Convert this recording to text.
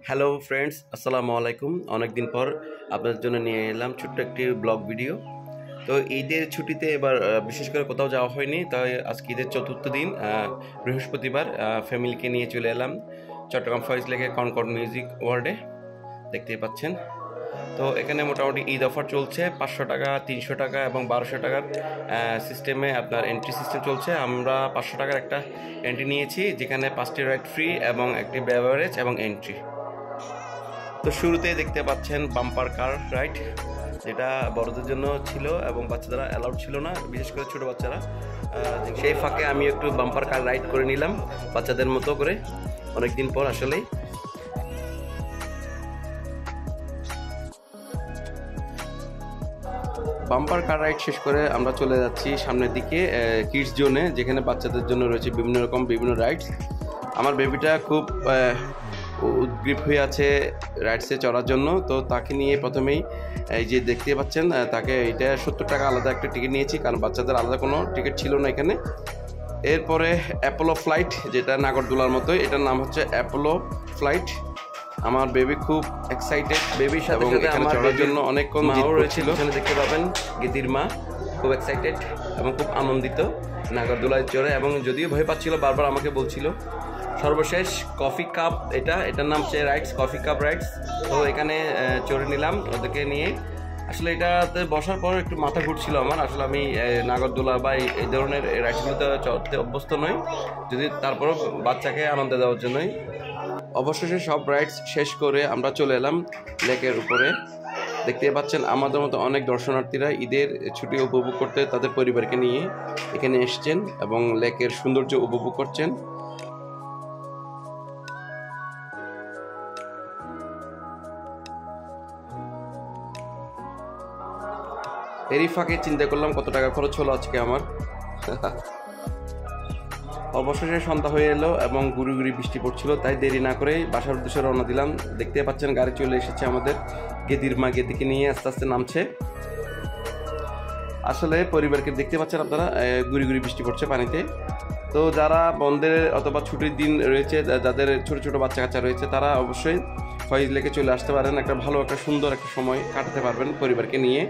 Hello friends, আসসালামু আলাইকুম। অনেক দিন পর আপনাদের জন্য নিয়ে এলাম ছোট্ট একটি ব্লগ ভিডিও। তো ঈদের ছুটিতে এবার বিশেষ করে কোথাও যাওয়া হয়নি, তাই আজকে ঈদের চতুর্থ দিন, বৃহস্পতিবার, ফ্যামিলিকে নিয়ে চলে এলাম চট্টগ্রাম ফয়েজ লেকে কনকর্ড মিউজিক ওয়ার্ল্ডে। দেখতেই পাচ্ছেন। তো এখানে মোটামুটি ঈদ অফার চলছে, 500 টাকা, 300 টাকা এবং 1200 টাকার সিস্টেমে আপনার এন্ট্রি সিস্টেম চলছে। আমরা 500 টাকার একটা এন্ট্রি নিয়েছি, যেখানে 5টি রাইড ফ্রি এবং একটি বেভারেজ এবং এন্ট্রি। তো শুরুতেই দেখতে পাচ্ছেন বাম্পার কার রাইড, যেটা বড়দের জন্য ছিল এবং বাচ্চারা অ্যালাউড ছিল না, বিশেষ করে ছোটো বাচ্চারা। সেই ফাঁকে আমি একটু বাম্পার কার রাইড করে নিলাম বাচ্চাদের মতো করে, অনেকদিন পর আসলেই। বাম্পার কার রাইড শেষ করে আমরা চলে যাচ্ছি সামনের দিকে কিডস জোনে, যেখানে বাচ্চাদের জন্য রয়েছে বিভিন্ন রাইডস। আমার বেবিটা খুব উদ্গ্রীব হয়ে আছে রাইডসে চড়ার জন্য, তো তাকে নিয়ে প্রথমেই এই যে দেখতে পাচ্ছেন, তাকে এটা 70 টাকা আলাদা একটা টিকিট নিয়েছি, কারণ বাচ্চাদের আলাদা কোনো টিকিট ছিল না এখানে। এরপরে অ্যাপোলো ফ্লাইট, যেটা নাগরদোলার মতোই, এটার নাম হচ্ছে অ্যাপোলো ফ্লাইট। আমার বেবি খুব এক্সাইটেড, বেবির সাথে এখানে চড়ার জন্য অনেকক্ষণ মাও রয়েছিল। এখানে দেখতে পাবেন গেদির মা খুব এক্সাইটেড এবং খুব আনন্দিত নাগরদোলায় চড়ে, এবং যদিও ভয় পাচ্ছিল, বারবার আমাকে বলছিল। সর্বশেষ কফি কাপ, এটার নাম হচ্ছে রাইডস, কফি কাপ রাইডস। তো এখানে চড়ে নিলাম ওদেরকে নিয়ে। আসলে এটাতে বসার পর একটু মাথা ঘুরছিল আমার। আসলে আমি নাগরদোলা বা এই ধরনের রাইডসগুলোতে চড়তে অভ্যস্ত নই, যদি তারপরও বাচ্চাকে আনন্দ দেওয়ার জন্যই। অবশেষে সব রাইডস শেষ করে আমরা চলে এলাম লেকের উপরে। দেখতে পাচ্ছেন আমাদের মতো অনেক দর্শনার্থীরা ঈদের ছুটি উপভোগ করতে তাদের পরিবারকে নিয়ে এখানে এসছেন এবং লেকের সৌন্দর্য উপভোগ করছেন। এরই ফাঁকে চিন্তা করলাম কত টাকা খরচ হলো আজকে আমার। অবশেষে সন্ধ্যা হয়ে এলো এবং গুড়ি গুড়ি বৃষ্টি পড়ছিল, তাই দেরি না করে বাসার উদ্দেশ্যে রওনা দিলাম। দেখতে পাচ্ছেন গাড়ি চলে এসেছে আমাদের। গেদির মা গেদিকে নিয়ে আস্তে আস্তে নামছে। আসলে পরিবারকে দেখতে পাচ্ছেন আপনারা, গুড়ি গুড়ি বৃষ্টি পড়ছে পানিতে। তো যারা বন্ধের অথবা ছুটির দিন রয়েছে, যাদের ছোট ছোট বাচ্চা কাচ্চা রয়েছে, তারা অবশ্যই ফয়েজ লেকে চলে আসতে পারেন। একটা ভালো, একটা সুন্দর একটা সময় কাটাতে পারবেন পরিবারকে নিয়ে।